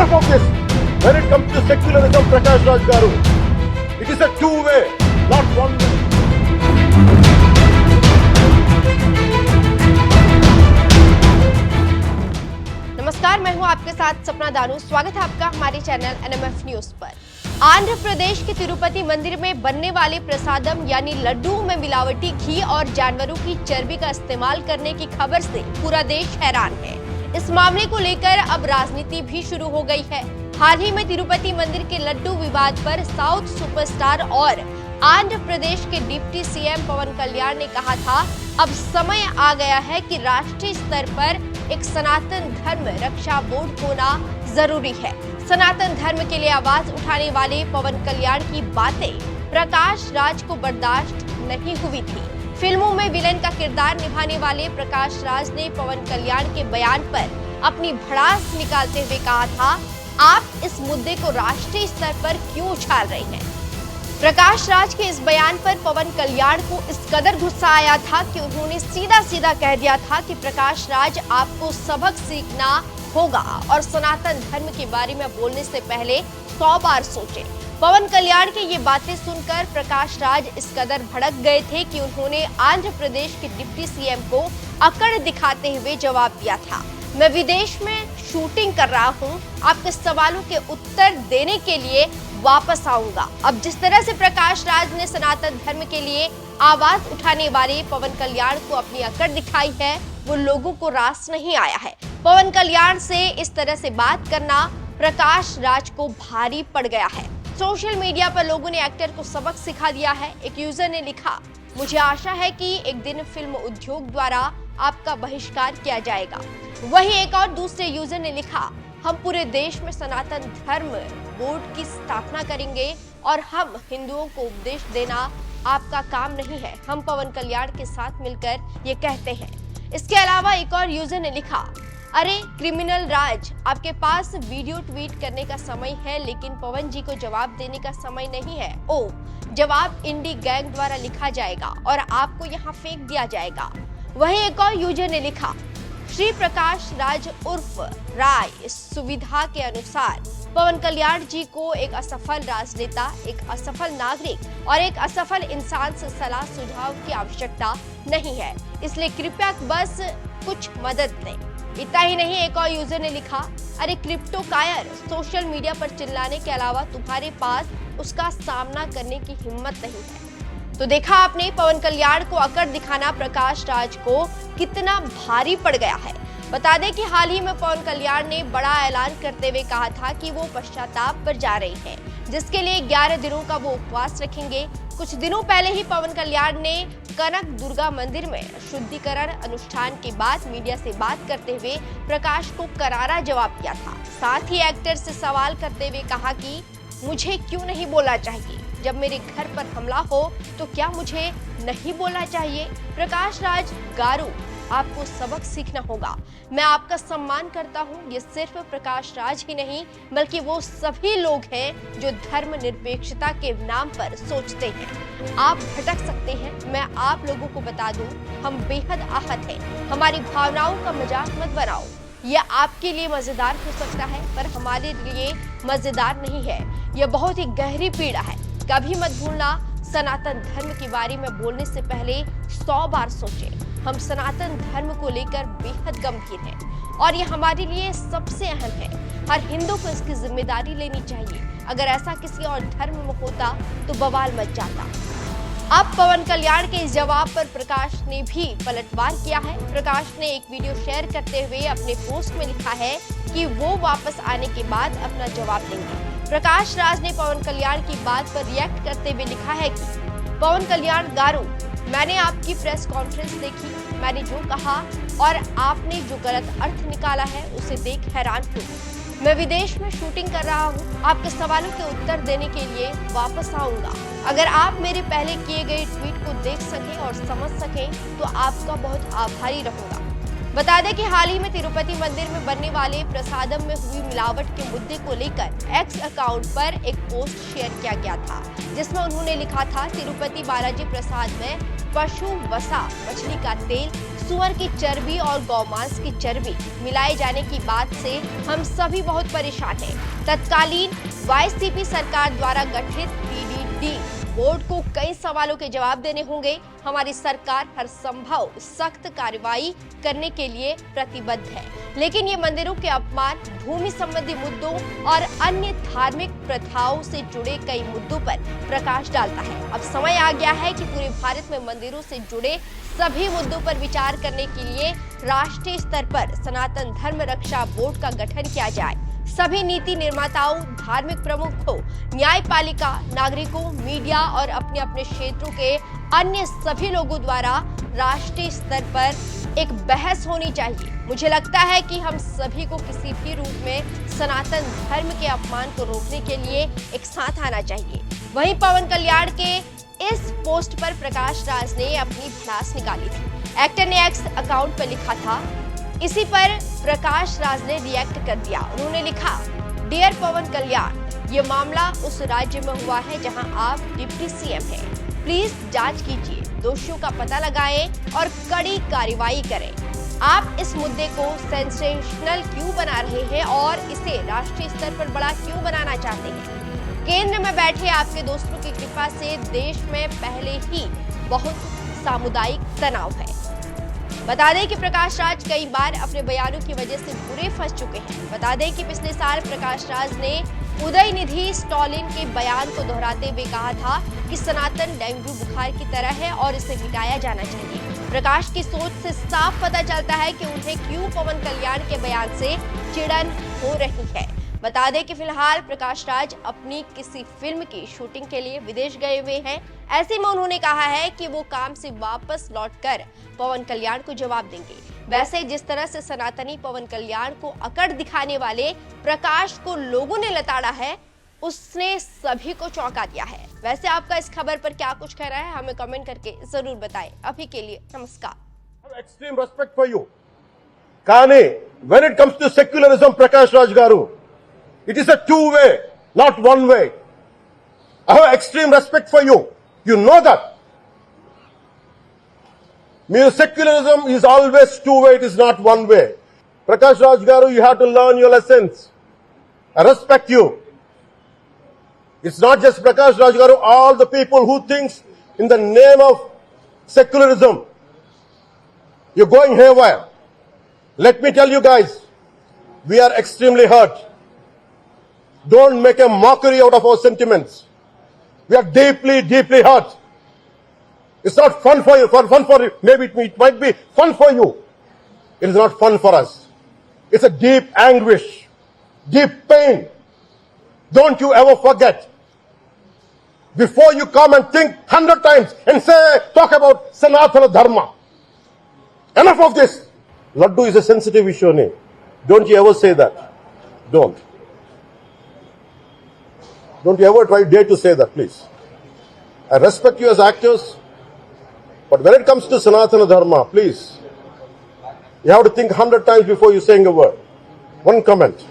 enough of this. When it comes to secularism, Prakash Raj Garu, it is a two-way, not one-way. नमस्कार, मैं हूं आपके साथ सपना दानू। स्वागत है आपका हमारे चैनल एनएमएफ न्यूज पर। आंध्र प्रदेश के तिरुपति मंदिर में बनने वाले प्रसादम यानी लड्डू में मिलावटी घी और जानवरों की चर्बी का इस्तेमाल करने की खबर से पूरा देश हैरान है। इस मामले को लेकर अब राजनीति भी शुरू हो गई है। हाल ही में तिरुपति मंदिर के लड्डू विवाद पर साउथ सुपरस्टार और आंध्र प्रदेश के डिप्टी सीएम पवन कल्याण ने कहा था, अब समय आ गया है कि राष्ट्रीय स्तर पर एक सनातन धर्म रक्षा बोर्ड होना जरूरी है। सनातन धर्म के लिए आवाज उठाने वाले पवन कल्याण की बातें प्रकाश राज को बर्दाश्त नहीं हुई थी। फिल्मों में विलेन का किरदार निभाने वाले प्रकाश राज ने पवन कल्याण के बयान पर अपनी भड़ास निकालते हुए कहा था, आप इस मुद्दे को राष्ट्रीय स्तर पर क्यों उछाल रहे हैं। प्रकाश राज के इस बयान पर पवन कल्याण को इस कदर गुस्सा आया था कि उन्होंने सीधा सीधा कह दिया था कि प्रकाश राज, आपको सबक सीखना होगा और सनातन धर्म के बारे में बोलने से पहले 100 बार सोचें। पवन कल्याण की ये बातें सुनकर प्रकाश राज इस कदर भड़क गए थे कि उन्होंने आंध्र प्रदेश के डिप्टी सीएम को अकड़ दिखाते हुए जवाब दिया था, मैं विदेश में शूटिंग कर रहा हूँ, आपके सवालों के उत्तर देने के लिए वापस आऊंगा। अब जिस तरह से प्रकाश राज ने सनातन धर्म के लिए आवाज उठाने वाले पवन कल्याण को अपनी अकड़ दिखाई है, वो लोगों को रास नहीं आया है। पवन कल्याण से इस तरह से बात करना प्रकाश राज को भारी पड़ गया है। सोशल मीडिया पर लोगों ने एक्टर को सबक सिखा दिया है। एक यूजर ने लिखा, मुझे आशा है कि एक दिन फिल्म उद्योग द्वारा आपका बहिष्कार किया जाएगा। वहीं एक और दूसरे यूजर ने लिखा, हम पूरे देश में सनातन धर्म बोर्ड की स्थापना करेंगे और हम हिंदुओं को उपदेश देना आपका काम नहीं है, हम पवन कल्याण के साथ मिलकर ये कहते हैं। इसके अलावा एक और यूजर ने लिखा, अरे क्रिमिनल राज, आपके पास वीडियो ट्वीट करने का समय है लेकिन पवन जी को जवाब देने का समय नहीं है। ओ, जवाब इंडी गैंग द्वारा लिखा जाएगा और आपको यहाँ फेंक दिया जाएगा। वहीं एक और यूजर ने लिखा, श्री प्रकाश राज उर्फ राय सुविधा के अनुसार पवन कल्याण जी को एक असफल राजनेता, एक असफल नागरिक और एक असफल इंसान से सलाह सुझाव की आवश्यकता नहीं है, इसलिए कृपया बस कुछ मदद दें। इतना ही नहीं, एक और यूजर ने लिखा, अरे क्रिप्टो कायर, सोशल मीडिया पर चिल्लाने के अलावा तुम्हारे पास उसका सामना करने की हिम्मत नहीं है। तो देखा आपने, पवन कल्याण को अकड़ दिखाना प्रकाश राज को कितना भारी पड़ गया है। बता दें कि हाल ही में पवन कल्याण ने बड़ा ऐलान करते हुए कहा था कि वो पश्चाताप पर जा रहे हैं, जिसके लिए 11 दिनों का वो उपवास रखेंगे। कुछ दिनों पहले ही पवन कल्याण ने कनक दुर्गा मंदिर में शुद्धिकरण अनुष्ठान के बाद मीडिया से बात करते हुए प्रकाश को करारा जवाब दिया था। साथ ही एक्टर से सवाल करते हुए कहा कि मुझे क्यों नहीं बोलना चाहिए, जब मेरे घर पर हमला हो तो क्या मुझे नहीं बोलना चाहिए। प्रकाश राज गारू, आपको सबक सीखना होगा। मैं आपका सम्मान करता हूँ। ये सिर्फ प्रकाश राज ही नहीं बल्कि वो सभी लोग हैं जो धर्म निरपेक्षता के नाम पर सोचते हैं। आप भटक सकते हैं, मैं आप लोगों को बता दूं, हम बेहद आहत हैं। हमारी भावनाओं का मजाक मत बनाओ। यह आपके लिए मजेदार हो सकता है पर हमारे लिए मजेदार नहीं है। यह बहुत ही गहरी पीड़ा है। कभी मत भूलना, सनातन धर्म के बारे में बोलने से पहले 100 बार सोचें। हम सनातन धर्म को लेकर बेहद गंभीर हैं और ये हमारे लिए सबसे अहम है। हर हिंदू को इसकी जिम्मेदारी लेनी चाहिए। अगर ऐसा किसी और धर्म में होता तो बवाल मच जाता। अब पवन कल्याण के इस जवाब पर प्रकाश ने भी पलटवार किया है। प्रकाश ने एक वीडियो शेयर करते हुए अपने पोस्ट में लिखा है कि वो वापस आने के बाद अपना जवाब देंगे। प्रकाश राज ने पवन कल्याण की बात पर रिएक्ट करते हुए लिखा है कि पवन कल्याण गारू, मैंने आपकी प्रेस कॉन्फ्रेंस देखी, मैंने जो कहा और आपने जो गलत अर्थ निकाला है उसे देख हैरान हुई। मैं विदेश में शूटिंग कर रहा हूँ, आपके सवालों के उत्तर देने के लिए वापस आऊंगा। अगर आप मेरे पहले किए गए ट्वीट को देख सकें और समझ सकें तो आपका बहुत आभारी रहूंगा। बता दें कि हाल ही में तिरुपति मंदिर में बनने वाले प्रसादम में हुई मिलावट के मुद्दे को लेकर एक्स अकाउंट पर एक पोस्ट शेयर किया गया था, जिसमें उन्होंने लिखा था, तिरुपति बालाजी प्रसाद में पशु वसा, मछली का तेल, सुअर की चर्बी और गौमांस की चर्बी मिलाए जाने की बात से हम सभी बहुत परेशान हैं। तत्कालीन वाईसीपी सरकार द्वारा गठित पीडीडी बोर्ड को कई सवालों के जवाब देने होंगे। हमारी सरकार हर संभव सख्त कार्रवाई करने के लिए प्रतिबद्ध है, लेकिन ये मंदिरों के अपमान, भूमि संबंधी मुद्दों और अन्य धार्मिक प्रथाओं से जुड़े कई मुद्दों पर प्रकाश डालता है। अब समय आ गया है कि पूरे भारत में मंदिरों से जुड़े सभी मुद्दों पर विचार करने के लिए राष्ट्रीय स्तर पर सनातन धर्म रक्षा बोर्ड का गठन किया जाए। सभी नीति निर्माताओं, धार्मिक प्रमुखों, न्यायपालिका, नागरिकों, मीडिया और अपने अपने क्षेत्रों के अन्य सभी लोगों द्वारा राष्ट्रीय स्तर पर एक बहस होनी चाहिए। मुझे लगता है कि हम सभी को किसी भी रूप में सनातन धर्म के अपमान को रोकने के लिए एक साथ आना चाहिए। वहीं पवन कल्याण के इस पोस्ट पर प्रकाश राज ने अपनी भड़ास निकाली थी। एक्टर ने एक्स अकाउंट पर लिखा था, इसी पर प्रकाश राज ने रिएक्ट कर दिया। उन्होंने लिखा, डियर पवन कल्याण, ये मामला उस राज्य में हुआ है जहां आप डिप्टी सीएम हैं। प्लीज जांच कीजिए, दोषियों का पता लगाएं और कड़ी कार्रवाई करें। आप इस मुद्दे को सेंसेशनल क्यों बना रहे हैं और इसे राष्ट्रीय स्तर पर बड़ा क्यों बनाना चाहते हैं? केंद्र में बैठे आपके दोस्तों की कृपा से देश में पहले ही बहुत सामुदायिक तनाव है। बता दें कि प्रकाश राज कई बार अपने बयानों की वजह से बुरे फंस चुके हैं। बता दें कि पिछले साल प्रकाश राज ने उदयनिधि स्टॉलिन के बयान को दोहराते हुए कहा था कि सनातन डेंगू बुखार की तरह है और इसे मिटाया जाना चाहिए। प्रकाश की सोच से साफ पता चलता है कि उन्हें क्यों पवन कल्याण के बयान से चिढ़न हो रही है। बता दें कि फिलहाल प्रकाश राज अपनी किसी फिल्म की शूटिंग के लिए विदेश गए हुए हैं। ऐसे में उन्होंने कहा है कि वो काम से वापस लौटकर पवन कल्याण को जवाब देंगे। वैसे जिस तरह से सनातनी पवन कल्याण को अकड़ दिखाने वाले प्रकाश को लोगों ने लताड़ा है, उसने सभी को चौंका दिया है। वैसे आपका इस खबर पर क्या कुछ कहना है, हमें कमेंट करके जरूर बताएं। अभी के लिए नमस्कार। Extreme respect for you. కానీ when it comes to secularism, Prakash Raj garu, it is a two-way, not one way. I have extreme respect for you. You know that. Secularism is always two-way, it is not one way. Prakash Raj garu, you have to learn your lessons. I respect you. It's not just Prakash Raj garu, all the people who thinks in the name of secularism, you're going haywire. Let me tell you guys, we are extremely hurt. Don't make a mockery out of our sentiments. We are deeply, deeply hurt. It's not fun for you, maybe it might be fun for you. It is not fun for us. It's a deep anguish, deep pain. Don't you ever forget. Before you come and think 100 times and talk about Sanatana Dharma. Enough of this. Laddu is a sensitive issue. Don't you ever say that. Don't you ever dare to say that, please. I respect you as actors, but when it comes to Sanatana Dharma, please, you have to think 100 times before you saying a word. One comment.